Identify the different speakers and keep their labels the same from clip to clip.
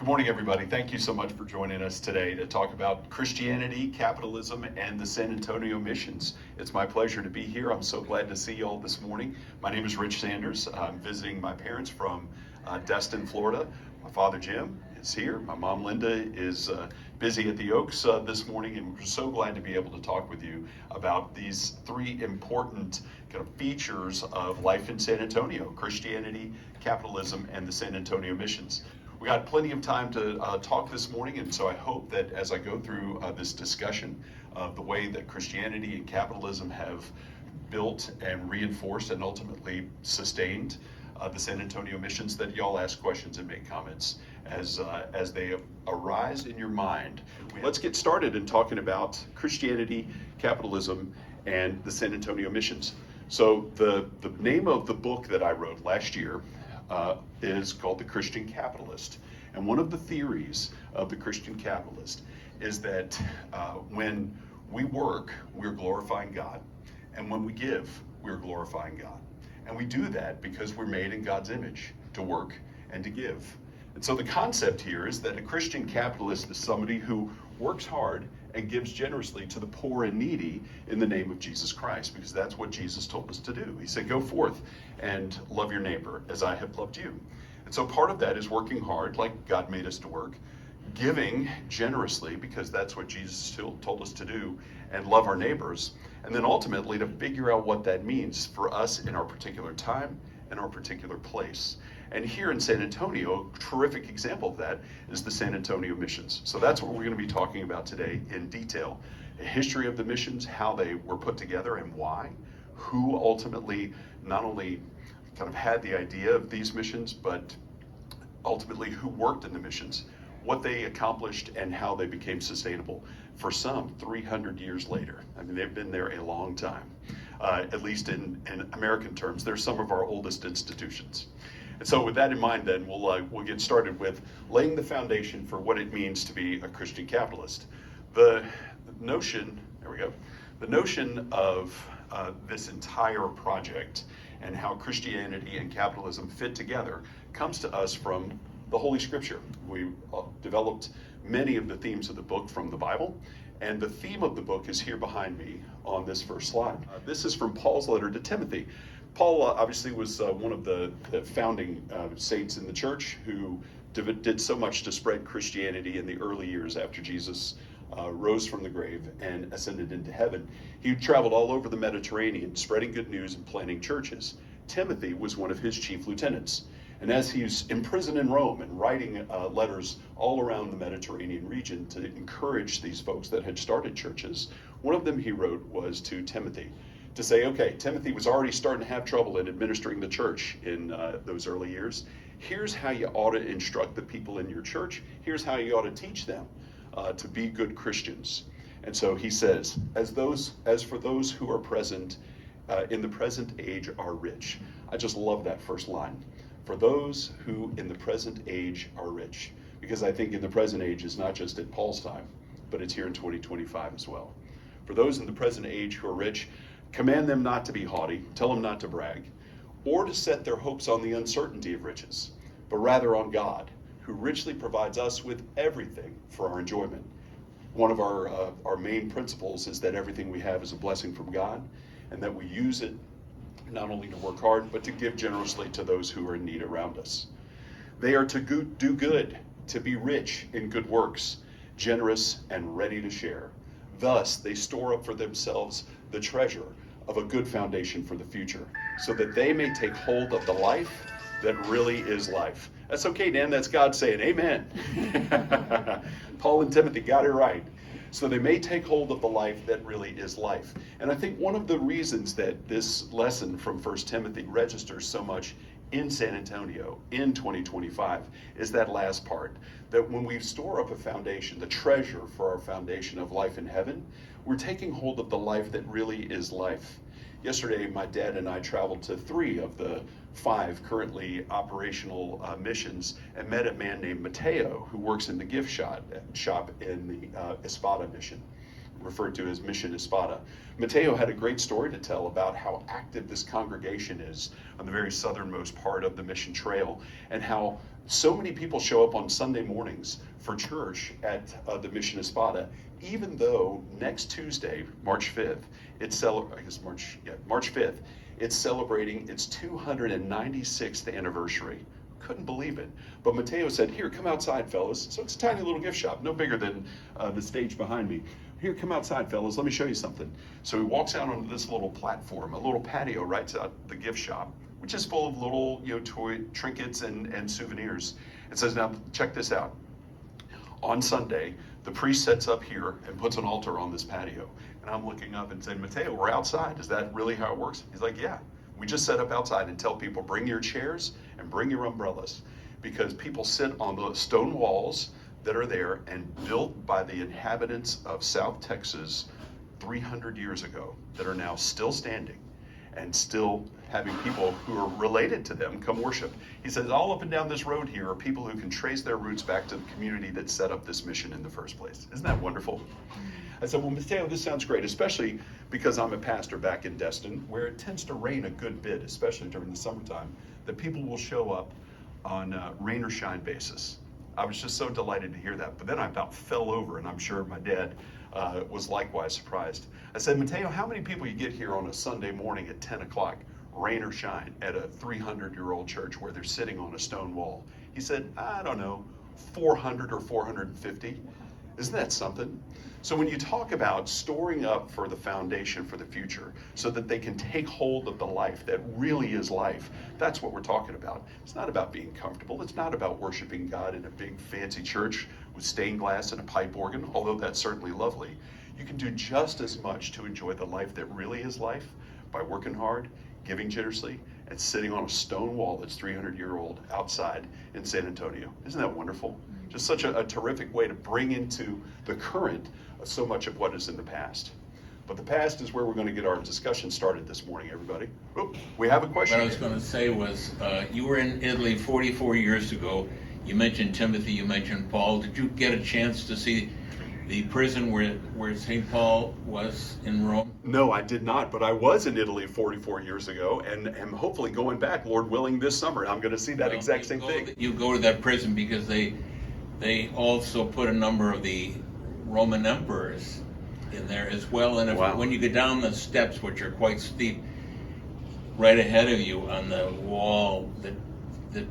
Speaker 1: Good morning, everybody. Thank you so much for joining us today to talk about Christianity, capitalism, and the San Antonio missions. It's my pleasure to be here. I'm so glad to see you all this morning. My name is Rich Sanders. I'm visiting my parents from Destin, Florida. My father, Jim, is here. My mom, Linda, is busy at the Oaks this morning, and we're so glad to be able to talk with you about these three important kind of features of life in San Antonio: Christianity, capitalism, and the San Antonio missions. We got plenty of time to talk this morning, and so I hope that as I go through this discussion of the way that Christianity and capitalism have built and reinforced and ultimately sustained the San Antonio missions, that y'all ask questions and make comments as they arise in your mind. Let's get started in talking about Christianity, capitalism, and the San Antonio missions. So the name of the book that I wrote last year is called The Christian Capitalist. And one of the theories of the Christian capitalist is that when we work, we're glorifying God. And when we give, we're glorifying God. And we do that because we're made in God's image to work and to give. And so the concept here is that a Christian capitalist is somebody who works hard and gives generously to the poor and needy in the name of Jesus Christ, because that's what Jesus told us to do. He said, go forth and love your neighbor as I have loved you. And so part of that is working hard like God made us to work, giving generously because that's what Jesus told us to do, and love our neighbors. And then ultimately to figure out what that means for us in our particular time and our particular place. And here in San Antonio, a terrific example of that is the San Antonio missions. So that's what we're going to be talking about today in detail. A history of the missions, how they were put together and why, who ultimately not only kind of had the idea of these missions, but ultimately who worked in the missions, what they accomplished, and how they became sustainable for some 300 years later. I mean, they've been there a long time. At least in American terms, they're some of our oldest institutions. And so with that in mind, then, we'll get started with laying the foundation for what it means to be a Christian capitalist. The notion of this entire project and how Christianity and capitalism fit together comes to us from the Holy Scripture. We developed many of the themes of the book from the Bible, and the theme of the book is here behind me on this first slide. This is from Paul's letter to Timothy. Paul obviously was one of the founding saints in the church who did so much to spread Christianity in the early years after Jesus rose from the grave and ascended into heaven. He traveled all over the Mediterranean, spreading good news and planting churches. Timothy was one of his chief lieutenants. And as he's imprisoned in Rome and writing letters all around the Mediterranean region to encourage these folks that had started churches, one of them he wrote was to Timothy, to say, okay, Timothy was already starting to have trouble in administering the church in those early years. Here's how you ought to instruct the people in your church. Here's how you ought to teach them to be good Christians. And so he says, as for those who are present in the present age are rich. I just love that first line. For those who in the present age are rich. Because I think in the present age is not just at Paul's time, but it's here in 2025 as well. For those in the present age who are rich, command them not to be haughty, tell them not to brag, or to set their hopes on the uncertainty of riches, but rather on God, who richly provides us with everything for our enjoyment. One of our main principles is that everything we have is a blessing from God, and that we use it not only to work hard, but to give generously to those who are in need around us. They are to do good, to be rich in good works, generous and ready to share. Thus, they store up for themselves the treasure of a good foundation for the future, so that they may take hold of the life that really is life. That's okay, Dan, that's God saying amen. Paul and Timothy got it right. So they may take hold of the life that really is life. And I think one of the reasons that this lesson from 1 Timothy registers so much in San Antonio in 2025 is that last part, that when we store up a foundation, the treasure for our foundation of life in heaven, we're taking hold of the life that really is life. Yesterday, my dad and I traveled to 3 of the 5 currently operational missions and met a man named Mateo who works in the gift shop in the Espada mission. referred to as Mission Espada. Mateo had a great story to tell about how active this congregation is on the very southernmost part of the Mission Trail, and how so many people show up on Sunday mornings for church at the Mission Espada, even though next Tuesday, March 5th, March 5th, it's celebrating its 296th anniversary. Couldn't believe it. But Mateo said, here, come outside, fellas. So it's a tiny little gift shop, no bigger than the stage behind me. Here, come outside, fellas, let me show you something. So he walks out onto this little platform, a little patio right outside the gift shop, which is full of little, toy trinkets and souvenirs. It says, now check this out. On Sunday, the priest sets up here and puts an altar on this patio. And I'm looking up and saying, Mateo, we're outside. Is that really how it works? He's like, yeah. We just set up outside and tell people, bring your chairs and bring your umbrellas, because people sit on the stone walls that are there and built by the inhabitants of South Texas 300 years ago that are now still standing and still having people who are related to them come worship. He says all up and down this road here are people who can trace their roots back to the community that set up this mission in the first place. Isn't that wonderful? I said, well, Mateo, this sounds great, especially because I'm a pastor back in Destin, where it tends to rain a good bit, especially during the summertime, that people will show up on a rain or shine basis. I was just so delighted to hear that, but then I about fell over, and I'm sure my dad was likewise surprised. I said, Mateo, how many people you get here on a Sunday morning at 10 o'clock, rain or shine, at a 300-year-old church where they're sitting on a stone wall? He said, I don't know, 400 or 450. Isn't that something? So when you talk about storing up for the foundation for the future so that they can take hold of the life that really is life, that's what we're talking about. It's not about being comfortable. It's not about worshiping God in a big fancy church with stained glass and a pipe organ, although that's certainly lovely. You can do just as much to enjoy the life that really is life by working hard, giving generously, and sitting on a stone wall that's 300-year-old outside in San Antonio. Isn't that wonderful? Just such a terrific way to bring into the current so much of what is in the past. But the past is where we're going to get our discussion started this morning, everybody. Oh, we have a question.
Speaker 2: What I was going to say was, you were in Italy 44 years ago. You mentioned Timothy, you mentioned Paul. Did you get a chance to see the prison where St. Paul was in Rome?
Speaker 1: No, I did not, but I was in Italy 44 years ago, and am hopefully going back, Lord willing, this summer. I'm going to see that exact same thing.
Speaker 2: You go to that prison because they also put a number of the Roman emperors in there as well. And when you go down the steps, which are quite steep, right ahead of you on the wall that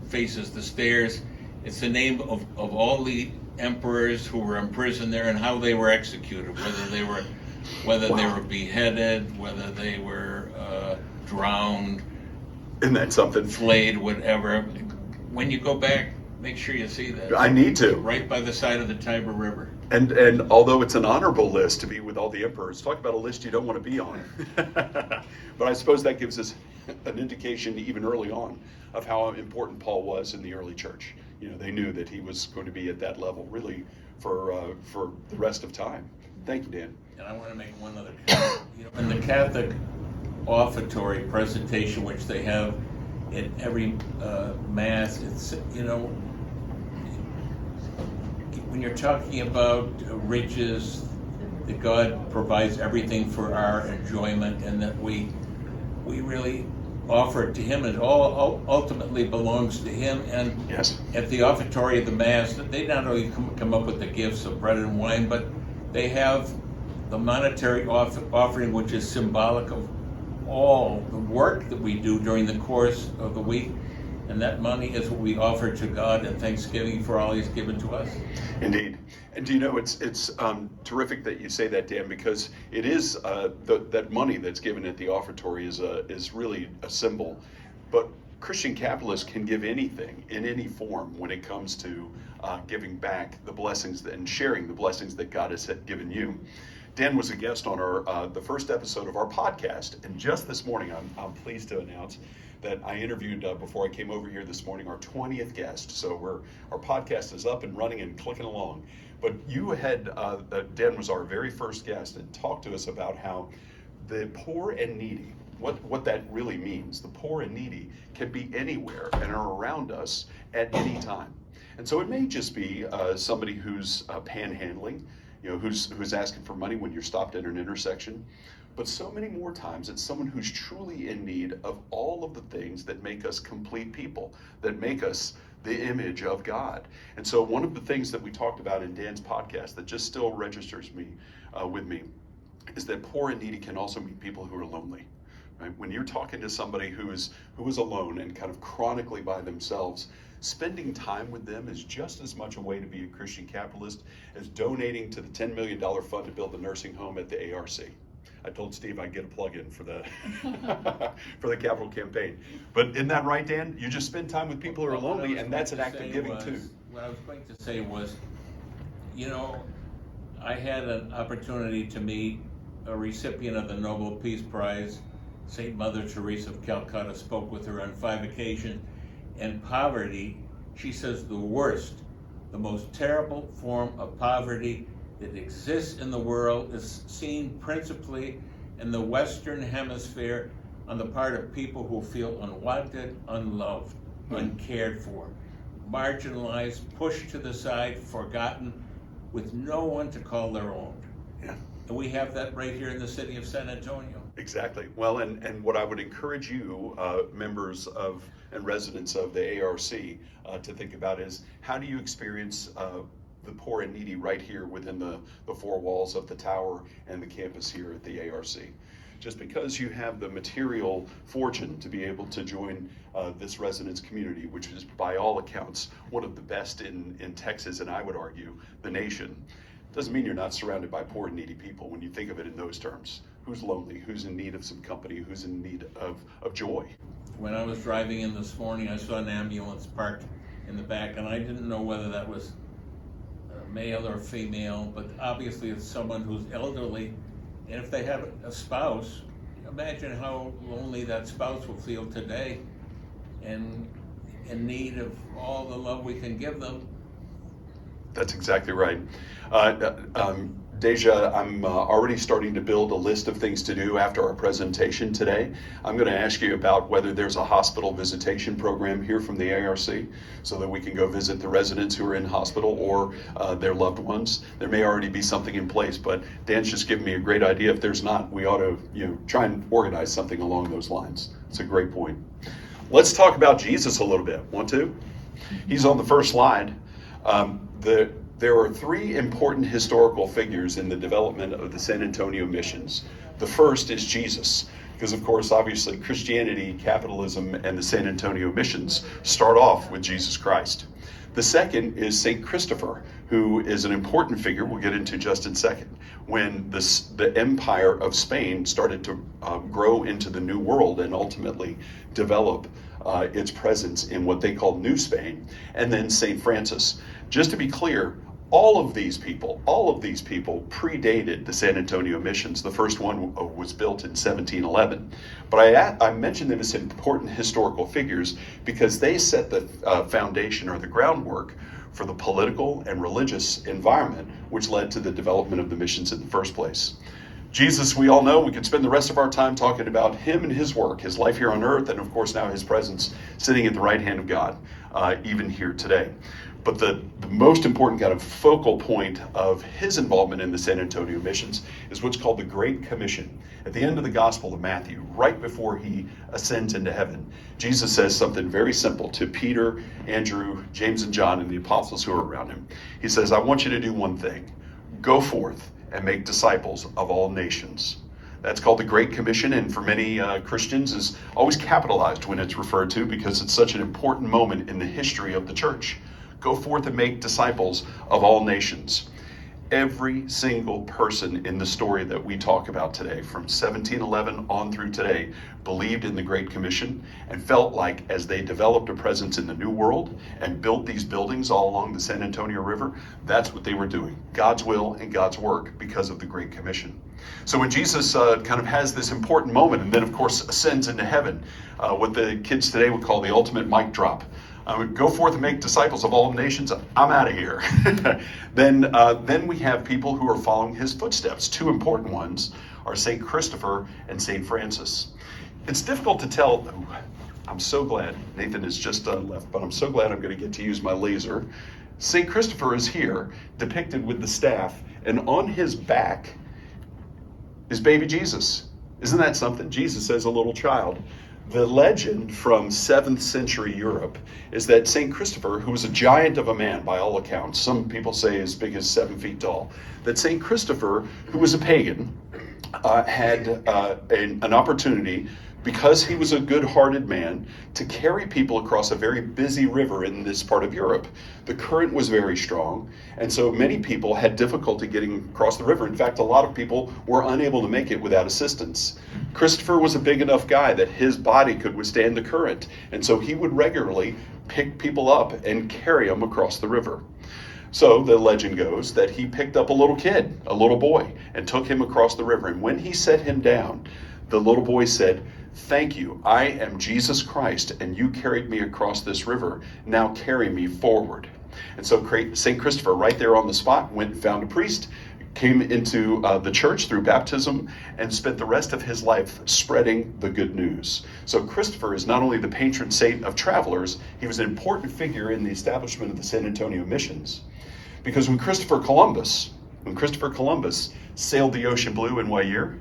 Speaker 2: faces the stairs, it's the name of all the emperors who were imprisoned there and how they were executed, whether they were beheaded, whether they were drowned,
Speaker 1: Isn't that something?
Speaker 2: flayed, whatever. When you go back, make sure you see that.
Speaker 1: I need to.
Speaker 2: Right by the side of the Tiber River.
Speaker 1: And although it's an honorable list to be with all the emperors, talk about a list you don't want to be on. But I suppose that gives us an indication even early on of how important Paul was in the early church. They knew that he was going to be at that level really for the rest of time. Thank you, Dan.
Speaker 2: And I want to make one other comment. In the Catholic offertory presentation, which they have in every Mass, it's, when you're talking about riches, that God provides everything for our enjoyment, and that we really offer it to Him, and it all ultimately belongs to Him. And
Speaker 1: yes,
Speaker 2: at the offertory of the Mass, they not only come up with the gifts of bread and wine, but they have the monetary offering, which is symbolic of all the work that we do during the course of the week. And that money is what we offer to God in thanksgiving for all He's given to us.
Speaker 1: Indeed. And do you know, it's terrific that you say that, Dan, because it is that money that's given at the offertory is really a symbol. But Christian capitalists can give anything in any form when it comes to giving back the blessings and sharing the blessings that God has given you. Dan was a guest on the first episode of our podcast, and just this morning, I'm pleased to announce that I interviewed before I came over here this morning, our 20th guest. So our podcast is up and running and clicking along. But you had, Dan was our very first guest, and talked to us about how the poor and needy, what that really means. The poor and needy can be anywhere and are around us at any time. And so it may just be somebody who's panhandling. who's asking for money when you're stopped at an intersection. But so many more times, it's someone who's truly in need of all of the things that make us complete people, that make us the image of God. And so one of the things that we talked about in Dan's podcast that just still registers with me is that poor and needy can also mean people who are lonely. Right? When you're talking to somebody who is alone and kind of chronically by themselves, spending time with them is just as much a way to be a Christian capitalist as donating to the $10 million fund to build the nursing home at the ARC. I told Steve I'd get a plug-in for the for the capital campaign. But isn't that right, Dan? You just spend time with people who are lonely, and that's an act of giving too.
Speaker 2: What I was going to say was, I had an opportunity to meet a recipient of the Nobel Peace Prize. St. Mother Teresa of Calcutta spoke with her on 5 occasions. And poverty, she says, the most terrible form of poverty that exists in the world is seen principally in the Western Hemisphere on the part of people who feel unwanted, unloved, uncared for, marginalized, pushed to the side, forgotten, with no one to call their own.
Speaker 1: Yeah.
Speaker 2: And we have that right here in the city of San Antonio.
Speaker 1: Exactly. Well, and what I would encourage you, members of and residents of the ARC, to think about is, how do you experience the poor and needy right here within the 4 walls of the tower and the campus here at the ARC? Just because you have the material fortune to be able to join this residence community, which is by all accounts one of the best in Texas, and I would argue the nation, doesn't mean you're not surrounded by poor and needy people when you think of it in those terms. Who's lonely, who's in need of some company, who's in need of joy.
Speaker 2: When I was driving in this morning, I saw an ambulance parked in the back, and I didn't know whether that was male or female, but obviously it's someone who's elderly, and if they have a spouse, imagine how lonely that spouse will feel today, and in need of all the love we can give them.
Speaker 1: That's exactly right. Deja, I'm already starting to build a list of things to do after our presentation today. I'm going to ask you about whether there's a hospital visitation program here from the ARC so that we can go visit the residents who are in hospital or their loved ones. There may already be something in place, but Dan's just given me a great idea. If there's not, we ought to try and organize something along those lines. It's a great point. Let's talk about Jesus a little bit. Want to? He's on the first slide. There are 3 important historical figures in the development of the San Antonio missions. The first is Jesus, because of course, obviously, Christianity, capitalism, and the San Antonio missions start off with Jesus Christ. The second is St. Christopher, who is an important figure we'll get into just in a second. When the empire of Spain started to grow into the New World and ultimately develop its presence in what they called New Spain, and then St. Francis. Just to be clear, all of these people predated the San Antonio missions. The first one was built in 1711. But I mentioned them as important historical figures because they set the foundation or the groundwork for the political and religious environment which led to the development of the missions in the first place. Jesus, we all know, we could spend the rest of our time talking about him and his work, his life here on earth, and of course now his presence sitting at the right hand of God, even here today. But the most important kind of focal point of his involvement in the San Antonio missions is what's called the Great Commission. At the end of the Gospel of Matthew, right before he ascends into heaven, Jesus says something very simple to Peter, Andrew, James, and John, and the apostles who are around him. He says, I want you to do one thing. Go forth and make disciples of all nations. That's called the Great Commission, and for many Christians is always capitalized when it's referred to because it's such an important moment in the history of the church. Go forth and make disciples of all nations. Every single person in the story that we talk about today, from 1711 on through today, believed in the Great Commission and felt like as they developed a presence in the New World and built these buildings all along the San Antonio River, that's what they were doing. God's will and God's work because of the Great Commission. So when Jesus kind of has this important moment and then of course ascends into heaven, what the kids today would call the ultimate mic drop, go forth and make disciples of all nations, I'm out of here. Then we have people who are following his footsteps. 2 important ones are St. Christopher and St. Francis. It's difficult to tell. I'm so glad Nathan has just left, but I'm so glad I'm going to get to use my laser. St. Christopher is here, depicted with the staff And on his back is baby Jesus. Isn't that something? Jesus as a little child. The legend from 7th century Europe is that St. Christopher, who was a giant of a man by all accounts, some people say as big as 7 feet tall, that St. Christopher, who was a pagan, had an opportunity, because he was a good-hearted man, to carry people across a very busy river in this part of Europe. The current was very strong, and so many people had difficulty getting across the river. In fact, a lot of people were unable to make it without assistance. Christopher was a big enough guy that his body could withstand the current, and so he would regularly pick people up and carry them across the river. So the legend goes that he picked up a little kid, a little boy, and took him across the river. And when he set him down, the little boy said, "Thank you, I am Jesus Christ, and you carried me across this river. Now carry me forward." And so St. Christopher, right there on the spot, went and found a priest, came into the church through baptism, and spent the rest of his life spreading the good news. So Christopher is not only the patron saint of travelers, he was an important figure in the establishment of the San Antonio missions. Because when Christopher Columbus sailed the ocean blue in what year?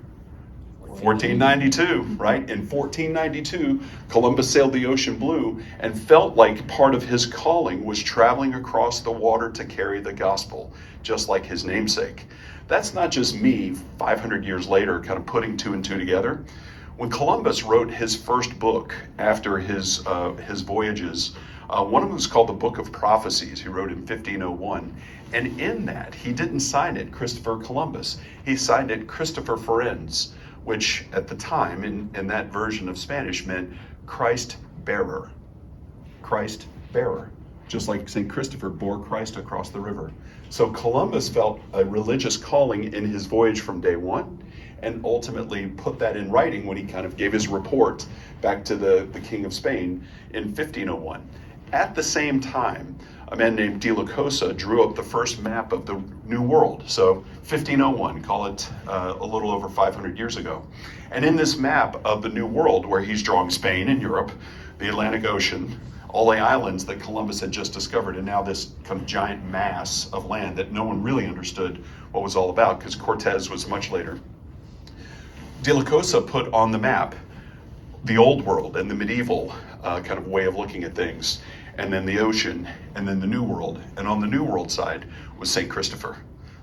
Speaker 1: 1492, right? In 1492, Columbus sailed the ocean blue and felt like part of his calling was traveling across the water to carry the gospel, just like his namesake. That's not just me 500 years later kind of putting two and two together. When Columbus wrote his first book after his voyages, one of them was called the Book of Prophecies. He wrote in 1501. And in that, he didn't sign it Christopher Columbus. He signed it Christopher Ferenz, which at the time, in that version of Spanish, meant Christ bearer. Christ bearer. Just like St. Christopher bore Christ across the river. So Columbus felt a religious calling in his voyage from day one, and ultimately put that in writing when he kind of gave his report back to the King of Spain in 1501. At the same time, a man named De La Cosa drew up the first map of the New World. So 1501, call it a little over 500 years ago. And in this map of the New World, where he's drawing Spain and Europe, the Atlantic Ocean, all the islands that Columbus had just discovered, and now this kind of giant mass of land that no one really understood what was all about, because Cortez was much later. De La Cosa put on the map the old world and the medieval kind of way of looking at things, and then the ocean, and then the New World. And on the New World side was St. Christopher.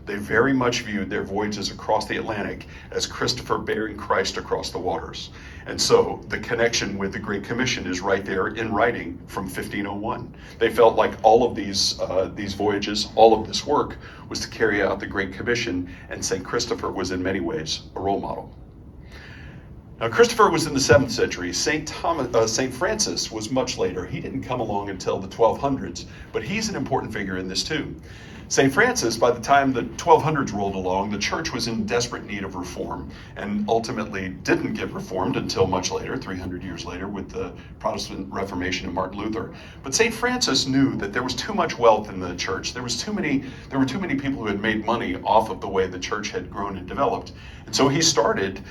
Speaker 1: They very much viewed their voyages across the Atlantic as Christopher bearing Christ across the waters. And so the connection with the Great Commission is right there in writing from 1501. They felt like all of these voyages, all of this work was to carry out the Great Commission, and St. Christopher was in many ways a role model. Now, Christopher was in the 7th century. St. Francis was much later. He didn't come along until the 1200s, but he's an important figure in this too. St. Francis, by the time the 1200s rolled along, the church was in desperate need of reform, and ultimately didn't get reformed until much later, 300 years later, with the Protestant Reformation and Martin Luther. But St. Francis knew that there was too much wealth in the church. There were too many people who had made money off of the way the church had grown and developed. And so he started,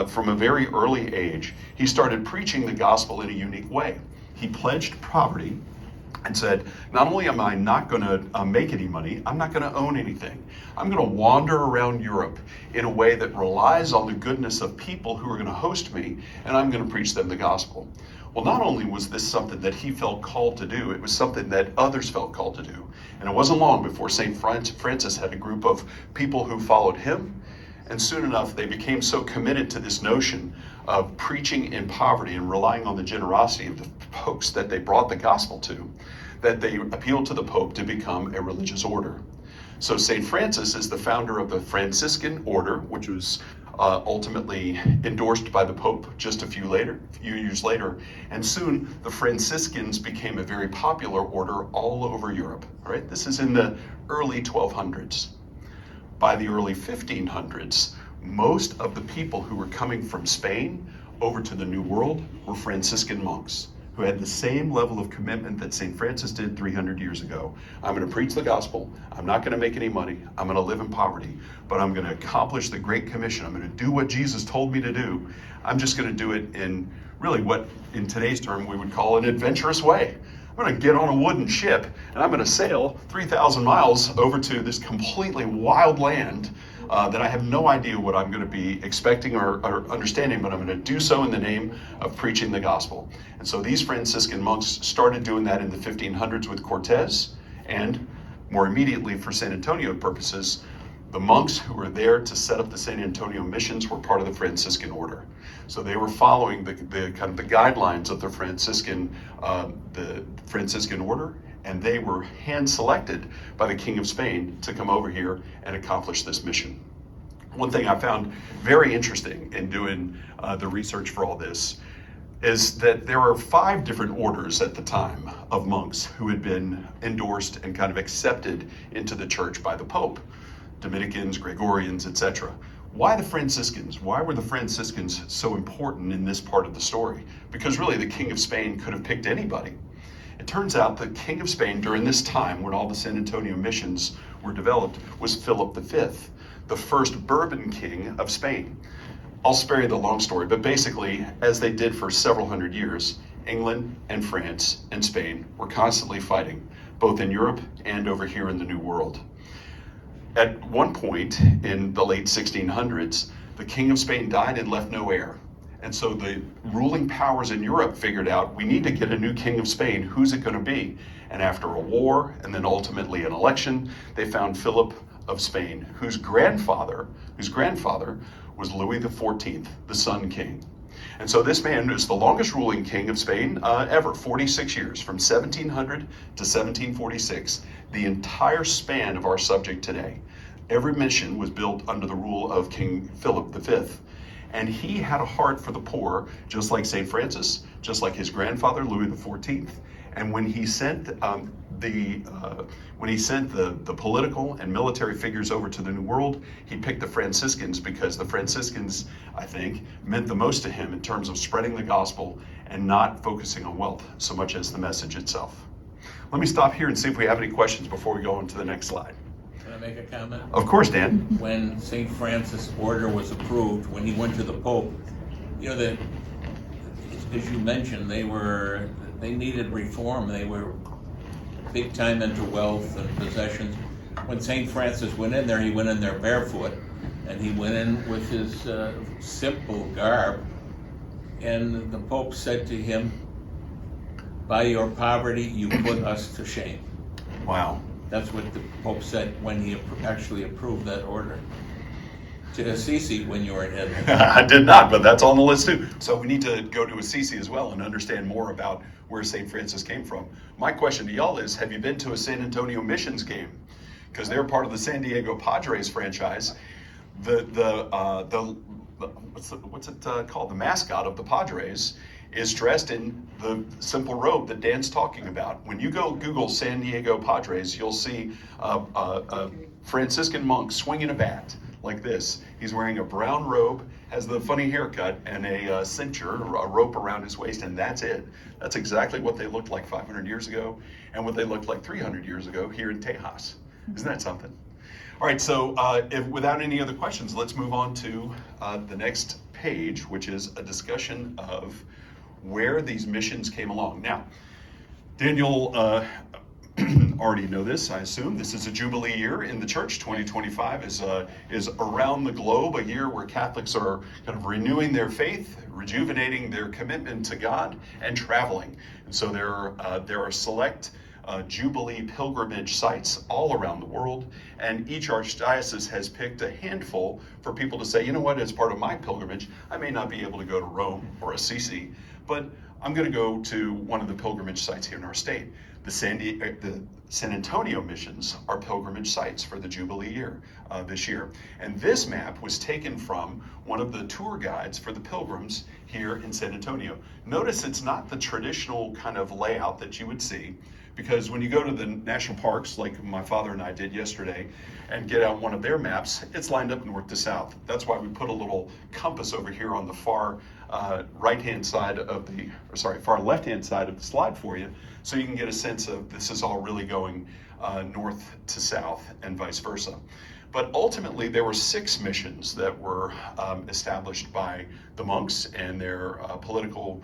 Speaker 1: from a very early age, he started preaching the gospel in a unique way. He pledged poverty and said, not only am I not going to make any money, I'm not going to own anything. I'm going to wander around Europe in a way that relies on the goodness of people who are going to host me, and I'm going to preach them the gospel. Well, not only was this something that he felt called to do, it was something that others felt called to do. And it wasn't long before St. Francis had a group of people who followed him, and soon enough they became so committed to this notion of preaching in poverty and relying on the generosity of the popes that they brought the gospel to, that they appealed to the Pope to become a religious order. So St. Francis is the founder of the Franciscan order, which was ultimately endorsed by the Pope just a few years later. And soon the Franciscans became a very popular order all over Europe. All right? This is in the early 1200s. By the early 1500s, most of the people who were coming from Spain over to the New World were Franciscan monks, who had the same level of commitment that St. Francis did 300 years ago. I'm going to preach the gospel. I'm not going to make any money. I'm going to live in poverty, but I'm going to accomplish the Great Commission. I'm going to do what Jesus told me to do. I'm just going to do it in really what, in today's term, we would call an adventurous way. I'm going to get on a wooden ship and I'm going to sail 3,000 miles over to this completely wild land that I have no idea what I'm going to be expecting or understanding, but I'm going to do so in the name of preaching the gospel. And so these Franciscan monks started doing that in the 1500s with Cortez, and more immediately for San Antonio purposes, the monks who were there to set up the San Antonio missions were part of the Franciscan order. So they were following the kind of the guidelines of the Franciscan order, and they were hand selected by the King of Spain to come over here and accomplish this mission. One thing I found very interesting in doing the research for all this is that there were 5 different orders at the time of monks who had been endorsed and kind of accepted into the church by the Pope. Dominicans, Gregorians, etc. Why the Franciscans? Why were the Franciscans so important in this part of the story? Because really the King of Spain could have picked anybody. It turns out the King of Spain during this time when all the San Antonio missions were developed was Philip V, the first Bourbon king of Spain. I'll spare you the long story, but basically, as they did for several hundred years, England and France and Spain were constantly fighting, both in Europe and over here in the New World. At one point in the late 1600s, the King of Spain died and left no heir. And so the ruling powers in Europe figured out, we need to get a new King of Spain. Who's it going to be? And after a war and then ultimately an election, they found Philip of Spain, whose grandfather was Louis XIV, the Sun King. And so this man is the longest ruling king of Spain ever, 46 years, from 1700 to 1746, the entire span of our subject today. Every mission was built under the rule of King Philip V. And he had a heart for the poor, just like St. Francis, just like his grandfather, Louis XIV. And when he sent the political and military figures over to the New World, he picked the Franciscans because the Franciscans, I think, meant the most to him in terms of spreading the gospel and not focusing on wealth so much as the message itself. Let me stop here and see if we have any questions before we go on to the next slide.
Speaker 2: Can I make a comment?
Speaker 1: Of course, Dan.
Speaker 2: When St. Francis' order was approved, when he went to the Pope, as you mentioned, they needed reform. They were big time into wealth and possessions. When St. Francis went in there, he went in there barefoot, and he went in with his simple garb, and the Pope said to him, "By your poverty, you put us to shame."
Speaker 1: Wow.
Speaker 2: That's what the Pope said when he actually approved that order. To Assisi when you were in Italy.
Speaker 1: I did not, but that's on the list too. So we need to go to Assisi as well and understand more about where St. Francis came from. My question to y'all is, have you been to a San Antonio Missions game? Because they're part of the San Diego Padres franchise. What's it called? The mascot of the Padres is dressed in the simple robe that Dan's talking about. When you go Google San Diego Padres, you'll see a Franciscan monk swinging a bat like this. He's wearing a brown robe, has the funny haircut, and a cincher, a rope around his waist, and that's it. That's exactly what they looked like 500 years ago and what they looked like 300 years ago here in Tejas. Isn't that something? All right, so without any other questions, let's move on to the next page, which is a discussion of where these missions came along. Now, Daniel already know this, I assume. This is a Jubilee year in the church. 2025 is around the globe, a year where Catholics are kind of renewing their faith, rejuvenating their commitment to God, and traveling. And so there are select Jubilee pilgrimage sites all around the world, and each archdiocese has picked a handful for people to say, you know what, as part of my pilgrimage, I may not be able to go to Rome or Assisi, but I'm going to go to one of the pilgrimage sites here in our state. The San Antonio missions are pilgrimage sites for the Jubilee year this year. And this map was taken from one of the tour guides for the pilgrims here in San Antonio. Notice it's not the traditional kind of layout that you would see, because when you go to the national parks, like my father and I did yesterday, and get out one of their maps, it's lined up north to south. That's why we put a little compass over here on the far left-hand side of the slide for you, so you can get a sense of this is all really going north to south and vice versa. But ultimately, there were 6 missions that were established by the monks and their political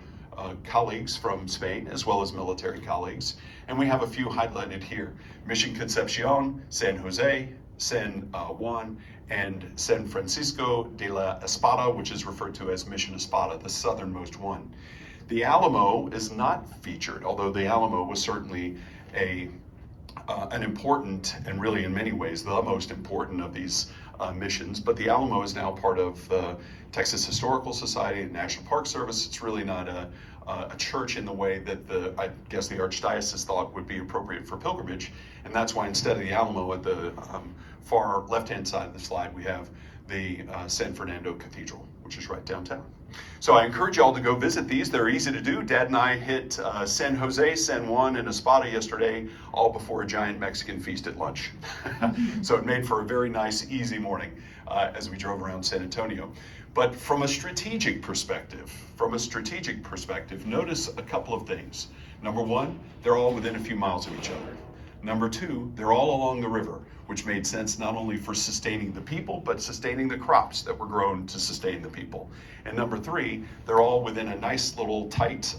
Speaker 1: colleagues from Spain, as well as military colleagues. And we have a few highlighted here: Mission Concepcion, San Jose, San Juan, and San Francisco de la Espada, which is referred to as Mission Espada, the southernmost one. The Alamo is not featured, although the Alamo was certainly an important, and really in many ways the most important of these missions. But the Alamo is now part of the Texas Historical Society and National Park Service. It's really not a church in the way that I guess the Archdiocese thought would be appropriate for pilgrimage, and that's why instead of the Alamo at the far left-hand side of the slide, we have the San Fernando Cathedral, which is right downtown. So I encourage y'all to go visit these. They're easy to do. Dad and I hit San Jose, San Juan, and Espada yesterday, all before a giant Mexican feast at lunch. So it made for a very nice, easy morning as we drove around San Antonio. But from a strategic perspective, notice a couple of things. Number one, they're all within a few miles of each other. Number two, they're all along the river, which made sense not only for sustaining the people, but sustaining the crops that were grown to sustain the people. And number three, they're all within a nice little tight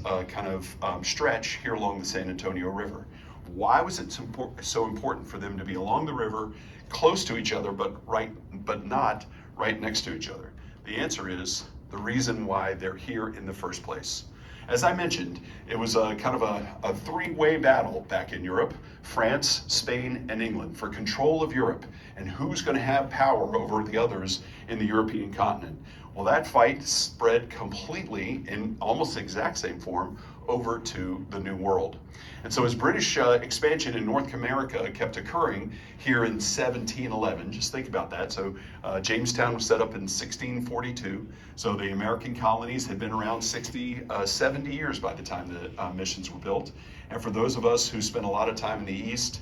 Speaker 1: stretch here along the San Antonio River. Why was it so important for them to be along the river, close to each other, but not right next to each other? The answer is the reason why they're here in the first place. As I mentioned, it was a kind of a three-way battle back in Europe: France, Spain, and England, for control of Europe and who's going to have power over the others in the European continent. Well, that fight spread completely in almost the exact same form over to the New World. And so as British expansion in North America kept occurring here in 1711, just think about that. So Jamestown was set up in 1642. So the American colonies had been around 70 years by the time the missions were built. And for those of us who spent a lot of time in the East,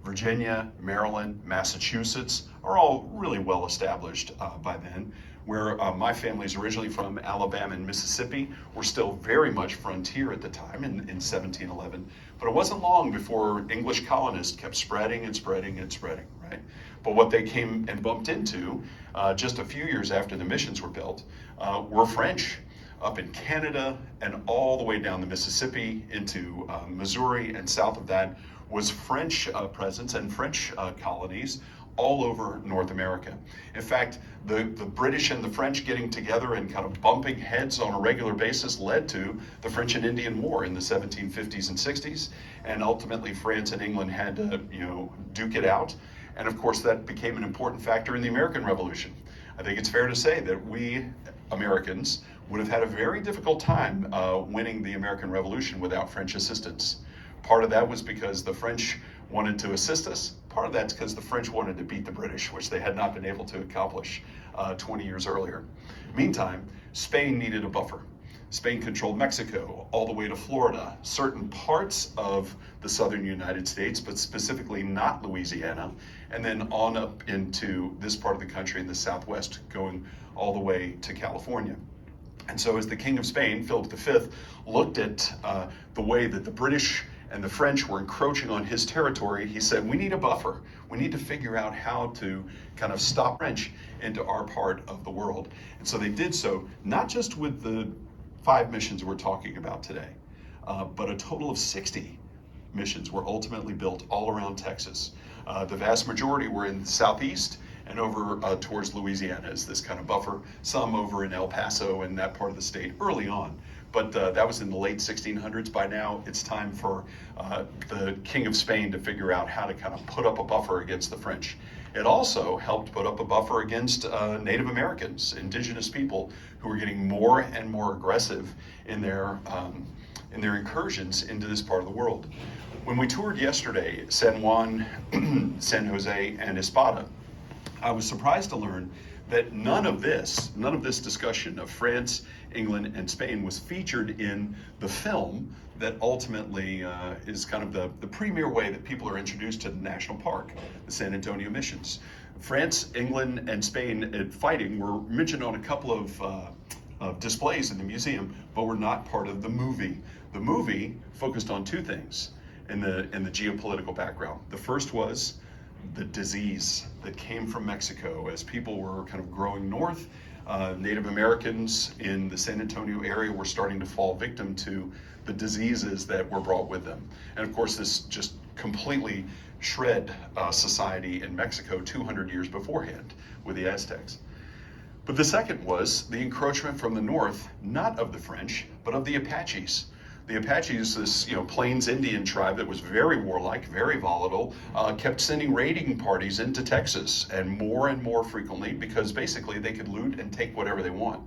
Speaker 1: Virginia, Maryland, Massachusetts are all really well established by then. Where my family's originally from, Alabama and Mississippi, were still very much frontier at the time in 1711. But it wasn't long before English colonists kept spreading and spreading and spreading, right? But what they came and bumped into just a few years after the missions were built were French up in Canada and all the way down the Mississippi into Missouri, and south of that was French presence and French colonies all over North America. In fact, the British and the French getting together and kind of bumping heads on a regular basis led to the French and Indian War in the 1750s and 60s, and ultimately France and England had to, duke it out. And of course, that became an important factor in the American Revolution. I think it's fair to say that we Americans would have had a very difficult time winning the American Revolution without French assistance. Part of that was because the French wanted to assist us. Part of that's because the French wanted to beat the British, which they had not been able to accomplish 20 years earlier. Meantime, Spain needed a buffer. Spain controlled Mexico all the way to Florida, certain parts of the southern United States, but specifically not Louisiana, and then on up into this part of the country in the Southwest, going all the way to California. And so as the King of Spain, Philip V, looked at the way that the British and the French were encroaching on his territory, he said, we need a buffer. We need to figure out how to kind of stop French into our part of the world. And so they did so, not just with the 5 missions we're talking about today, but a total of 60 missions were ultimately built all around Texas. The vast majority were in the southeast and over towards Louisiana as this kind of buffer, some over in El Paso and that part of the state early on. But that was in the late 1600s. By now, it's time for the King of Spain to figure out how to kind of put up a buffer against the French. It also helped put up a buffer against Native Americans, indigenous people, who were getting more and more aggressive in their incursions into this part of the world. When we toured yesterday, San Juan, San Jose, and Espada, I was surprised to learn that none of this discussion of France, England, and Spain was featured in the film that ultimately is kind of the premier way that people are introduced to the national park, the San Antonio missions. France, England, and Spain fighting were mentioned on a couple of displays in the museum, but were not part of the movie. The movie focused on 2 things in the geopolitical background. The first was the disease that came from Mexico as people were kind of growing north Native Americans in the San Antonio area were starting to fall victim to the diseases that were brought with them. And of course, this just completely shred society in Mexico 200 years beforehand with the Aztecs. But the second was the encroachment from the north, not of the French, but of the Apaches. The Apaches, this Plains Indian tribe that was very warlike, very volatile, kept sending raiding parties into Texas, and more frequently, because basically they could loot and take whatever they want.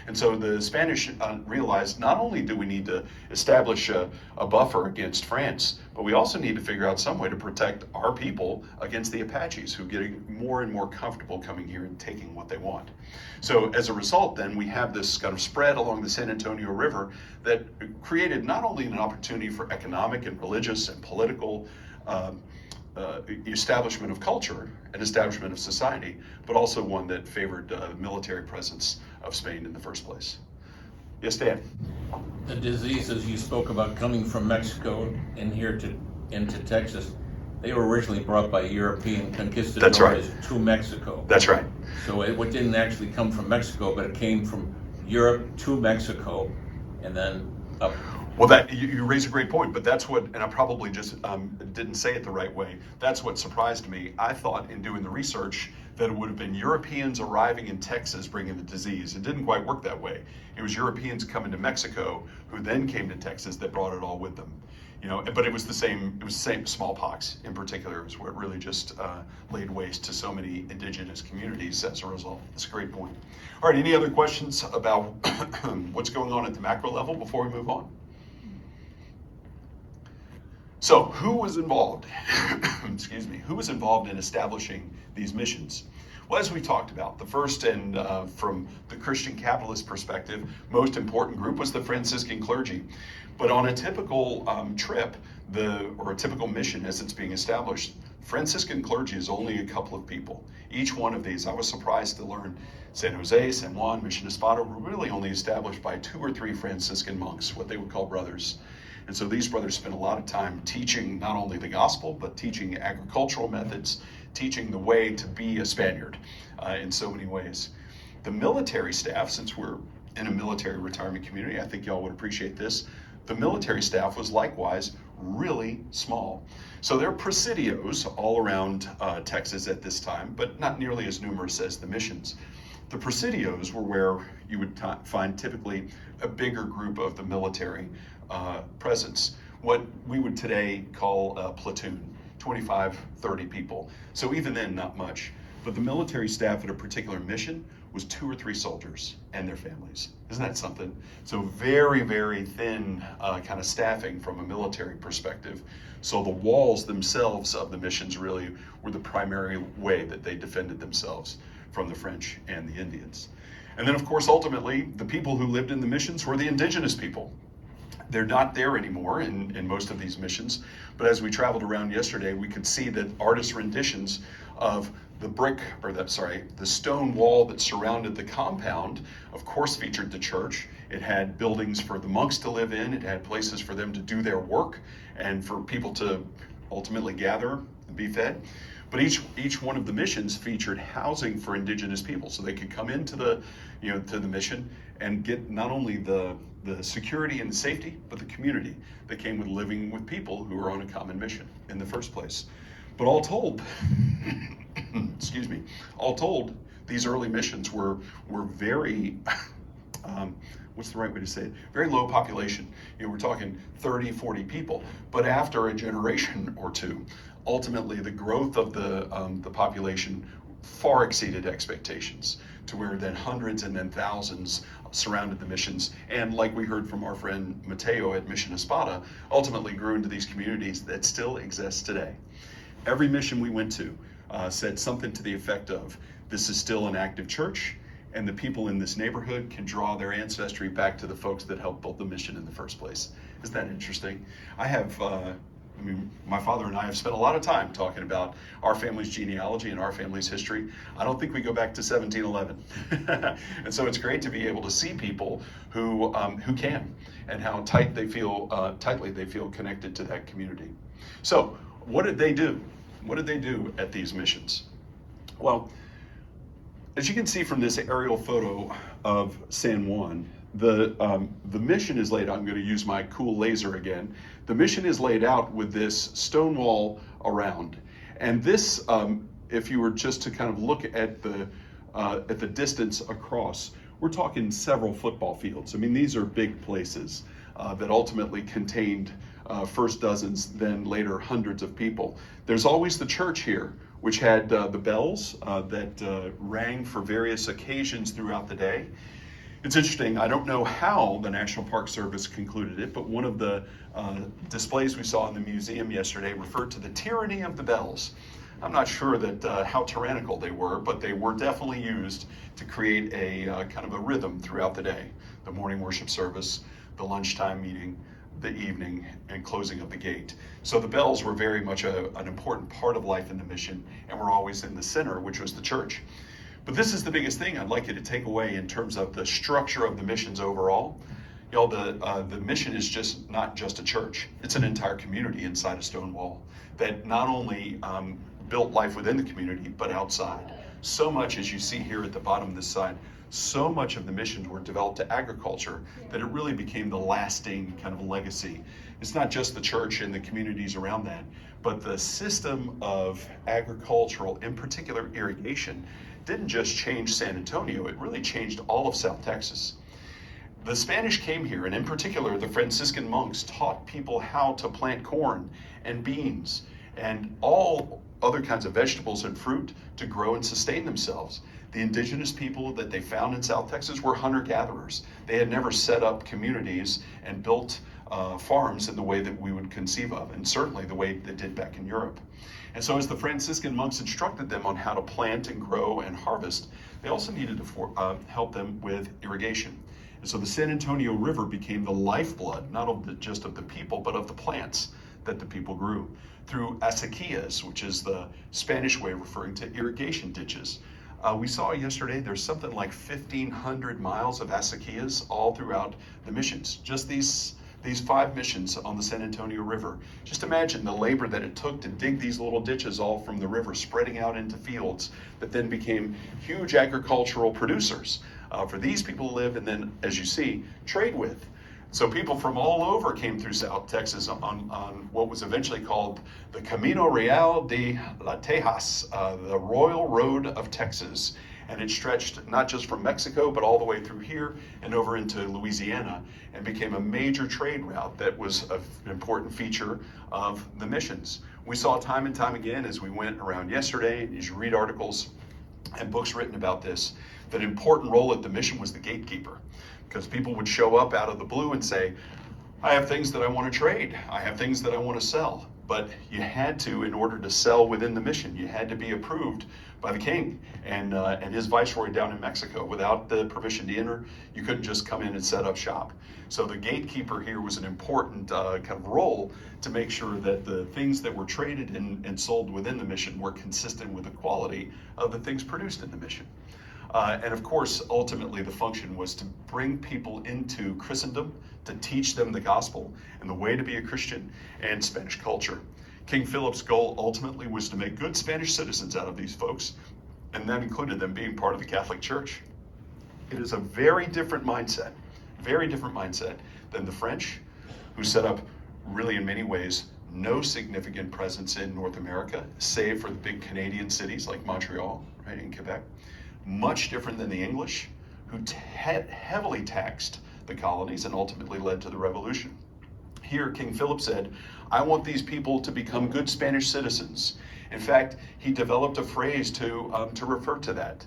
Speaker 1: And so the Spanish realized not only do we need to establish a buffer against France, but we also need to figure out some way to protect our people against the Apaches, who are getting more and more comfortable coming here and taking what they want. So as a result, then, we have this kind of spread along the San Antonio River that created not only an opportunity for economic and religious and political establishment of culture and establishment of society, but also one that favored the military presence of Spain in the first place. Yes, Dan?
Speaker 2: The diseases you spoke about coming from Mexico in here into Texas, they were originally brought by European conquistadors
Speaker 1: That's right.
Speaker 2: to Mexico.
Speaker 1: That's right.
Speaker 2: So it didn't actually come from Mexico, but it came from Europe to Mexico and then up.
Speaker 1: Well, that you raise a great point, but that's what, and I probably just didn't say it the right way. That's what surprised me. I thought in doing the research that it would have been Europeans arriving in Texas bringing the disease. It didn't quite work that way. It was Europeans coming to Mexico who then came to Texas that brought it all with them. But it was the same. It was the same. Smallpox, in particular, was what really just laid waste to so many indigenous communities as a result. That's a great point. All right. Any other questions about what's going on at the macro level before we move on? So, who was involved? Excuse me. Who was involved in establishing these missions? Well, as we talked about, the first and from the Christian capitalist perspective, most important group was the Franciscan clergy. But on a typical trip, or a typical mission as it's being established, Franciscan clergy is only a couple of people. Each one of these, I was surprised to learn, San Jose, San Juan, Mission Espada were really only established by 2 or 3 Franciscan monks, what they would call brothers. And so these brothers spent a lot of time teaching not only the gospel, but teaching agricultural methods, teaching the way to be a Spaniard in so many ways. The military staff, since we're in a military retirement community, I think y'all would appreciate this. The military staff was likewise really small. So there are presidios all around Texas at this time, but not nearly as numerous as the missions. The presidios were where you would find typically a bigger group of the military presence, what we would today call a platoon, 25, 30 people. So even then, not much. But the military staff at a particular mission was 2 or 3 soldiers and their families. Isn't that something? So very thin kind of staffing from a military perspective. So the walls themselves of the missions really were the primary way that they defended themselves from the French and the Indians. And then, of course, ultimately, the people who lived in the missions were the indigenous people. They're not there anymore in most of these missions, but as we traveled around yesterday, we could see that artists' renditions of the stone wall that surrounded the compound, of course, featured the church. It had buildings for the monks to live in. It had places for them to do their work and for people to ultimately gather and be fed. But each one of the missions featured housing for indigenous people, so they could come into the to the mission and get not only the security and the safety, but the community that came with living with people who were on a common mission in the first place. But all told, excuse me, all told, these early missions were very, what's the right way to say it? Very low population. We're talking 30, 40 people. But after a generation or two, ultimately the growth of the population far exceeded expectations, to where then hundreds and then thousands surrounded the missions, and like we heard from our friend Mateo at Mission Espada, ultimately grew into these communities that still exist today. Every mission we went to said something to the effect of, this is still an active church, and the people in this neighborhood can draw their ancestry back to the folks that helped build the mission in the first place. Isn't that interesting? My father and I have spent a lot of time talking about our family's genealogy and our family's history. I don't think we go back to 1711. And so it's great to be able to see people who can, and how tightly they feel connected to that community. So what did they do? What did they do at these missions? Well, As you can see from this aerial photo of San Juan, the mission is laid out. I'm going to use my cool laser again. The mission is laid out with this stone wall around. And this, if you were just to kind of look at the distance across, we're talking several football fields. I mean, these are big places that ultimately contained first dozens, then later hundreds of people. There's always the church here, which had the bells that rang for various occasions throughout the day. It's interesting, I don't know how the National Park Service concluded it, but one of the displays we saw in the museum yesterday referred to the tyranny of the bells. I'm not sure that how tyrannical they were, but they were definitely used to create a kind of a rhythm throughout the day. The morning worship service, the lunchtime meeting, the evening, and closing of the gate. So the bells were very much an important part of life in the mission, and were always in the center, which was the church. But this is the biggest thing I'd like you to take away in terms of the structure of the missions overall. You know, the mission is just not just a church. It's an entire community inside a stone wall that not only built life within the community, but outside. So much, as you see here at the bottom of this side, so much of the missions were developed to agriculture that it really became the lasting kind of legacy. It's not just the church and the communities around that, but the system of agricultural, in particular irrigation, didn't just change San Antonio, it really changed all of South Texas. The Spanish came here, and in particular, the Franciscan monks taught people how to plant corn and beans and all other kinds of vegetables and fruit to grow and sustain themselves. The indigenous people that they found in South Texas were hunter-gatherers. They had never set up communities and built farms in the way that we would conceive of, and certainly the way they did back in Europe. And so as the Franciscan monks instructed them on how to plant and grow and harvest, they also needed to help them with irrigation. And so the San Antonio River became the lifeblood, not just of the people, but of the plants that the people grew through acequias, which is the Spanish way of referring to irrigation ditches. We saw yesterday there's something like 1,500 miles of acequias all throughout the missions. Just these 5 missions on the San Antonio River. Just imagine the labor that it took to dig these little ditches all from the river, spreading out into fields that then became huge agricultural producers for these people to live and then, as you see, trade with. So people from all over came through South Texas on what was eventually called the Camino Real de la Tejas, the Royal Road of Texas. And it stretched not just from Mexico, but all the way through here and over into Louisiana, and became a major trade route that was an important feature of the missions. We saw time and time again as we went around yesterday, as you read articles and books written about this, that an important role at the mission was the gatekeeper. Because people would show up out of the blue and say, I have things that I want to trade. I have things that I want to sell. But you had to, in order to sell within the mission, you had to be approved by the king and his viceroy down in Mexico. Without the permission to enter, you couldn't just come in and set up shop. So the gatekeeper here was an important kind of role to make sure that the things that were traded and sold within the mission were consistent with the quality of the things produced in the mission. And of course, ultimately, the function was to bring people into Christendom, to teach them the gospel and the way to be a Christian and Spanish culture. King Philip's goal ultimately was to make good Spanish citizens out of these folks, and that included them being part of the Catholic Church. It is a very different mindset than the French, who set up, really in many ways, no significant presence in North America, save for the big Canadian cities like Montreal, right, and Quebec. Much different than the English, who heavily taxed the colonies and ultimately led to the revolution. Here, King Philip said, I want these people to become good Spanish citizens. In fact, he developed a phrase to refer to that.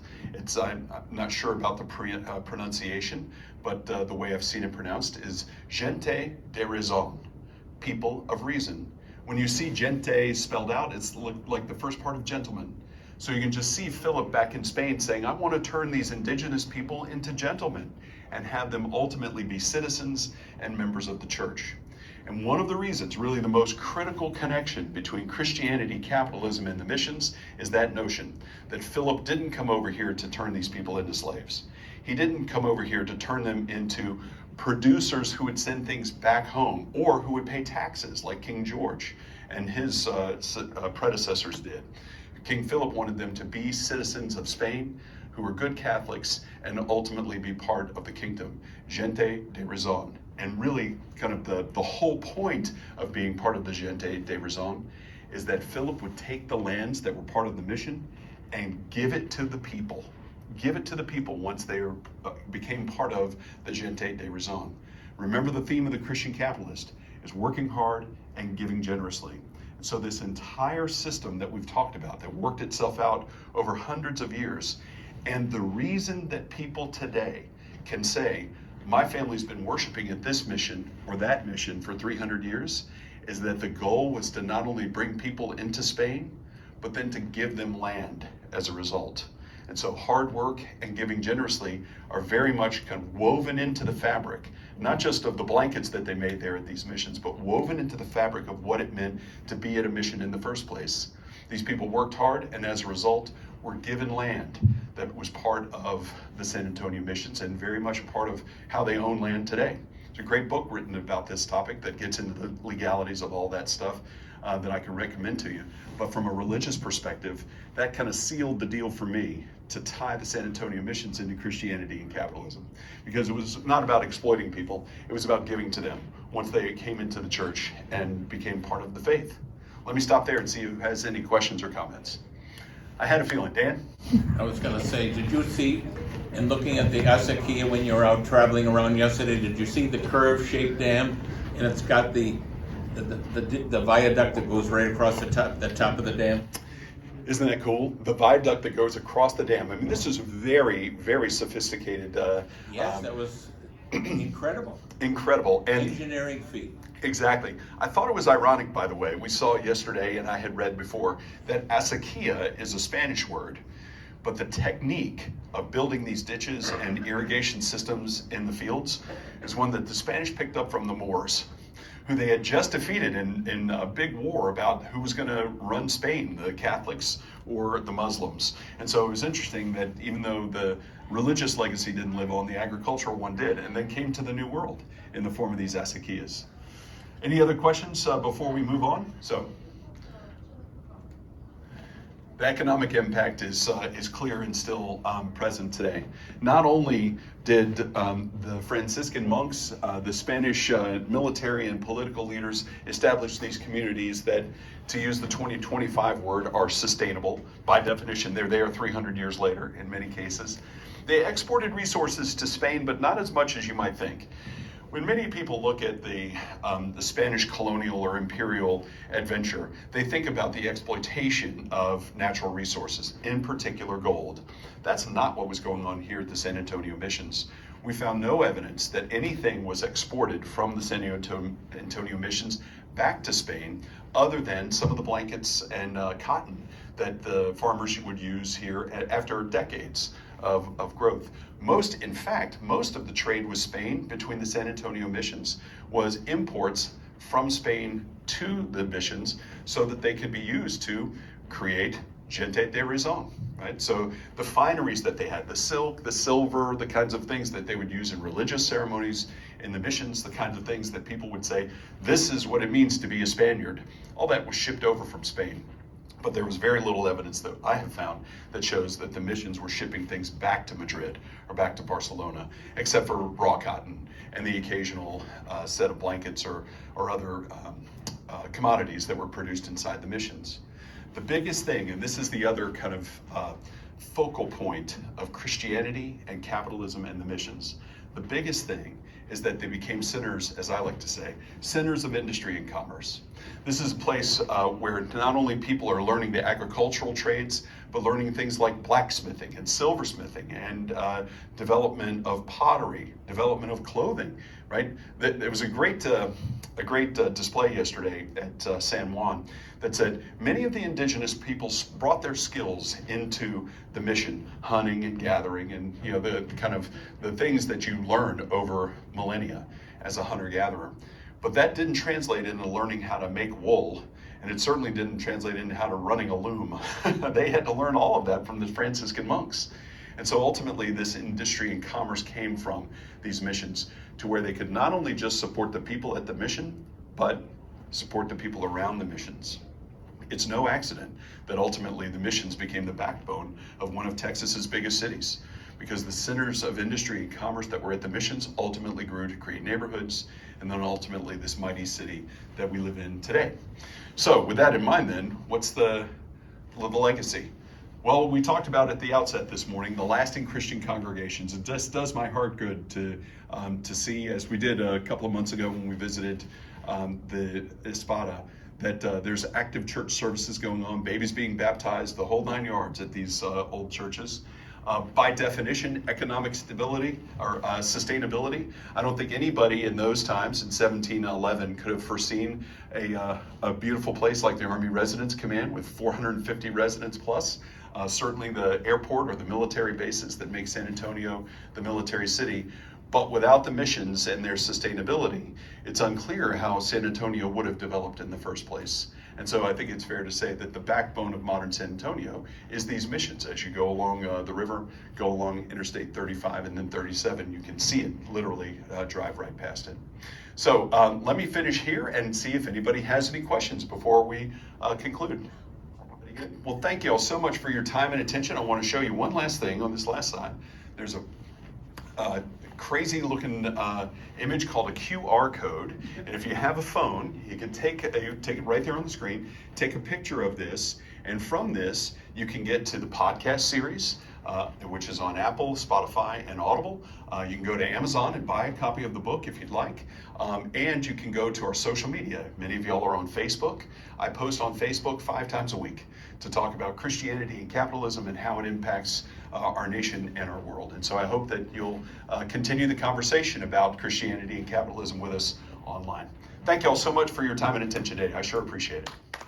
Speaker 1: I'm not sure about the pronunciation, but the way I've seen it pronounced is gente de razón, people of reason. When you see gente spelled out, it's like the first part of gentleman. So you can just see Philip back in Spain saying, I want to turn these indigenous people into gentlemen and have them ultimately be citizens and members of the church. And one of the reasons, really the most critical connection between Christianity, capitalism, and the missions is that notion that Philip didn't come over here to turn these people into slaves. He didn't come over here to turn them into producers who would send things back home or who would pay taxes like King George and his predecessors did. King Philip wanted them to be citizens of Spain who are good Catholics and ultimately be part of the kingdom, gente de raison. And really kind of the whole point of being part of the gente de raison is that Philip would take the lands that were part of the mission and give it to the people. Give it to the people once they became part of the gente de raison. Remember, the theme of the Christian capitalist is working hard and giving generously. And so this entire system that we've talked about that worked itself out over hundreds of years, and the reason that people today can say, my family's been worshiping at this mission or that mission for 300 years, is that the goal was to not only bring people into Spain, but then to give them land as a result. And so hard work and giving generously are very much kind of woven into the fabric, not just of the blankets that they made there at these missions, but woven into the fabric of what it meant to be at a mission in the first place. These people worked hard, and as a result, were given land that was part of the San Antonio missions and very much part of how they own land today. There's a great book written about this topic that gets into the legalities of all that stuff that I can recommend to you. But from a religious perspective, that kind of sealed the deal for me to tie the San Antonio missions into Christianity and capitalism. Because it was not about exploiting people, it was about giving to them once they came into the church and became part of the faith. Let me stop there and see who has any questions or comments. I had a feeling. Dan?
Speaker 2: I was going to say, did you see, in looking at the Acequia when you were out traveling around yesterday, did you see the curve-shaped dam? And it's got the viaduct that goes right across the top of the dam.
Speaker 1: Isn't that cool? The viaduct that goes across the dam. I mean, this is very, very sophisticated.
Speaker 2: Yes, that was incredible.
Speaker 1: Incredible. And
Speaker 2: engineering feat.
Speaker 1: Exactly. I thought it was ironic, by the way. We saw yesterday, and I had read before, that acequia is a Spanish word. But the technique of building these ditches and irrigation systems in the fields is one that the Spanish picked up from the Moors, who they had just defeated in a big war about who was going to run Spain, the Catholics or the Muslims. And so it was interesting that even though the religious legacy didn't live on, the agricultural one did, and then came to the New World in the form of these acequias. Any other questions before we move on? So, the economic impact is clear and still present today. Not only did the Franciscan monks, the Spanish military and political leaders establish these communities that, to use the 2025 word, are sustainable. By definition, they're there 300 years later in many cases. They exported resources to Spain, but not as much as you might think. When many people look at the Spanish colonial or imperial adventure, they think about the exploitation of natural resources, in particular gold. That's not what was going on here at the San Antonio missions. We found no evidence that anything was exported from the San Antonio missions back to Spain, other than some of the blankets and cotton that the farmers would use here after decades of growth. In fact, most of the trade with Spain between the San Antonio missions was imports from Spain to the missions so that they could be used to create gente de raison, right? So the fineries that they had, the silk, the silver, the kinds of things that they would use in religious ceremonies in the missions, the kinds of things that people would say, this is what it means to be a Spaniard, all that was shipped over from Spain. But there was very little evidence that I have found that shows that the missions were shipping things back to Madrid or back to Barcelona, except for raw cotton and the occasional set of blankets or other commodities that were produced inside the missions. The biggest thing, and this is the other kind of focal point of Christianity and capitalism and the missions, the biggest thing is that they became sinners, as I like to say, sinners of industry and commerce. This is a place where not only people are learning the agricultural trades, but learning things like blacksmithing and silversmithing and development of pottery, development of clothing, right? There was a great display yesterday at San Juan that said many of the indigenous peoples brought their skills into the mission, hunting and gathering, and the kind of the things that you learned over millennia as a hunter-gatherer. But that didn't translate into learning how to make wool, and it certainly didn't translate into how to running a loom. They had to learn all of that from the Franciscan monks. And so ultimately this industry and commerce came from these missions to where they could not only just support the people at the mission, but support the people around the missions. It's no accident that ultimately the missions became the backbone of one of Texas's biggest cities, because the centers of industry and commerce that were at the missions ultimately grew to create neighborhoods, and then ultimately this mighty city that we live in today. So with that in mind then, what's the legacy? Well, we talked about at the outset this morning, the lasting Christian congregations. It just does my heart good to see, as we did a couple of months ago when we visited the Espada, that there's active church services going on, babies being baptized, the whole 9 yards at these old churches. By definition, economic stability or sustainability. I don't think anybody in those times in 1711 could have foreseen a beautiful place like the Army Residence Command with 450 residents plus. Certainly the airport or the military bases that make San Antonio the military city. But without the missions and their sustainability, it's unclear how San Antonio would have developed in the first place. And so I think it's fair to say that the backbone of modern San Antonio is these missions. As you go along the river, go along Interstate 35 and then 37, you can see it, literally drive right past it. So let me finish here and see if anybody has any questions before we conclude. Well, thank you all so much for your time and attention. I want to show you one last thing on this last side. There's a crazy looking image called a QR code, and if you have a phone, you can take it right there on the screen, take a picture of this, and from this you can get to the podcast series, which is on Apple, Spotify, and Audible. You can go to Amazon and buy a copy of the book if you'd like, and you can go to our social media. Many of y'all are on Facebook. I post on Facebook 5 times a week to talk about Christianity and capitalism and how it impacts our nation and our world. And so I hope that you'll continue the conversation about Christianity and capitalism with us online. Thank you all so much for your time and attention today. I sure appreciate it.